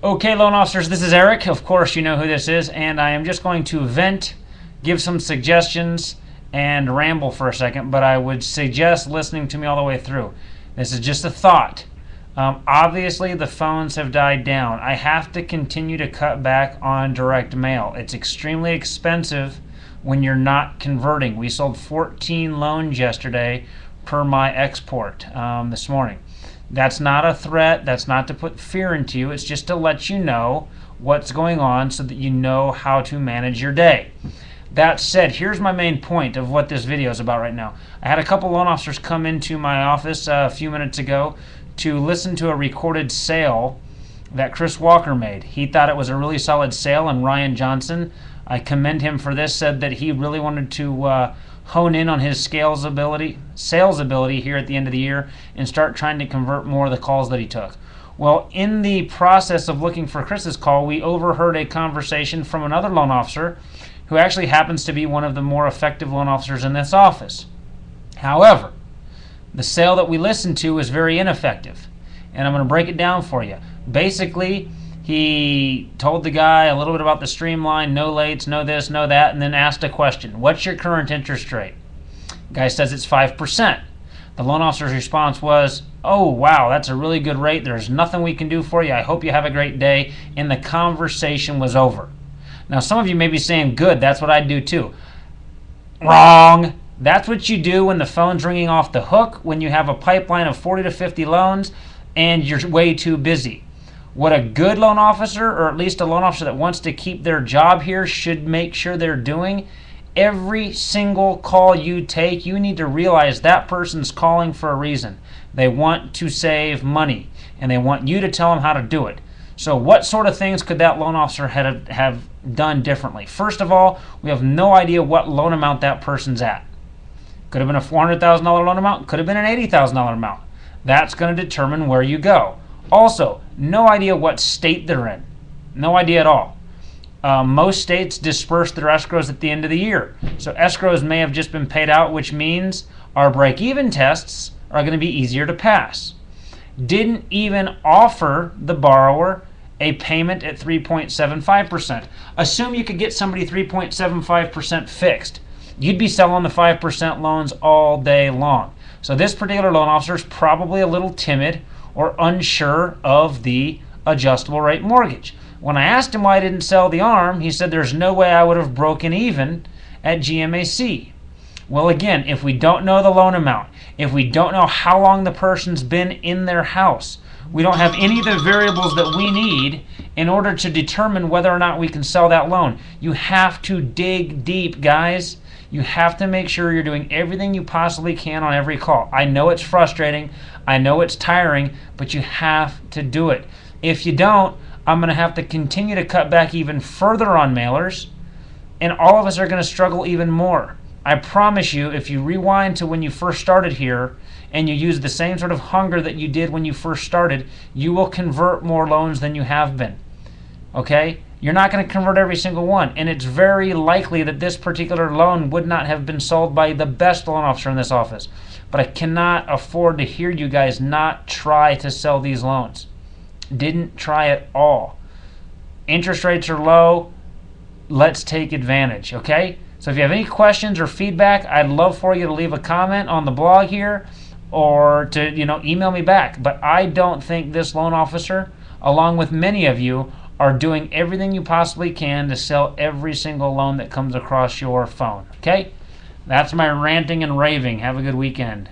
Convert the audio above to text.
Okay, loan officers, this is Eric. Of course, you know who this is, and I am just going to vent, give some suggestions, and ramble for a second, but I would suggest listening to me all the way through. This is just a thought. Obviously, the phones have died down. I have to continue to cut back on direct mail. It's extremely expensive when you're not converting. We sold 14 loans yesterday per my export this morning. That's not a threat. That's not to put fear into you. It's just to let you know what's going on so that you know how to manage your day. That said, here's my main point of what this video is about right now. I had a couple loan officers come into my office a few minutes ago to listen to a recorded sale that Chris Walker made. He thought it was a really solid sale, and Ryan Johnson, I commend him for this, said that he really wanted to hone in on his sales ability here at the end of the year and start trying to convert more of the calls that he took. Well, in the process of looking for Chris's call, we overheard a conversation from another loan officer who actually happens to be one of the more effective loan officers in this office. However, the sale that we listened to was very ineffective, and I'm going to break it down for you. Basically, he told the guy a little bit about the streamline, no lates, no this, no that, and then asked a question. What's your current interest rate? The guy says it's 5%. The loan officer's response was, oh, wow, that's a really good rate. There's nothing we can do for you. I hope you have a great day. And the conversation was over. Now, some of you may be saying, good, that's what I'd do too. Wrong. That's what you do when the phone's ringing off the hook, when you have a pipeline of 40 to 50 loans and you're way too busy. What a good loan officer, or at least a loan officer that wants to keep their job here, should make sure they're doing, every single call you take, you need to realize that person's calling for a reason. They want to save money, and they want you to tell them how to do it. So what sort of things could that loan officer have done differently? First of all, we have no idea what loan amount that person's at. Could have been a $400,000 loan amount, could have been an $80,000 amount. That's going to determine where you go. Also, no idea what state they're in. No idea at all. Most states disperse their escrows at the end of the year. So escrows may have just been paid out, which means our break-even tests are going to be easier to pass. Didn't even offer the borrower a payment at 3.75%. Assume you could get somebody 3.75% fixed. You'd be selling the 5% loans all day long. So this particular loan officer is probably a little timid or unsure of the adjustable rate mortgage. When I asked him why I didn't sell the ARM, he said there's no way I would have broken even at GMAC. Well, again, if we don't know the loan amount, if we don't know how long the person's been in their house, we don't have any of the variables that we need in order to determine whether or not we can sell that loan. You have to dig deep, guys. You have to make sure you're doing everything you possibly can on every call. I know it's frustrating. I know it's tiring, but you have to do it. If you don't, I'm going to have to continue to cut back even further on mailers, and all of us are going to struggle even more. I promise you, if you rewind to when you first started here and you use the same sort of hunger that you did when you first started, you will convert more loans than you have been. Okay? You're not going to convert every single one, and it's very likely that this particular loan would not have been sold by the best loan officer in this office. But I cannot afford to hear you guys not try to sell these loans. Didn't try at all. Interest rates are low. Let's take advantage, okay? So if you have any questions or feedback, I'd love for you to leave a comment on the blog here or to email me back. But I don't think this loan officer, along with many of you, are doing everything you possibly can to sell every single loan that comes across your phone. Okay? That's my ranting and raving. Have a good weekend.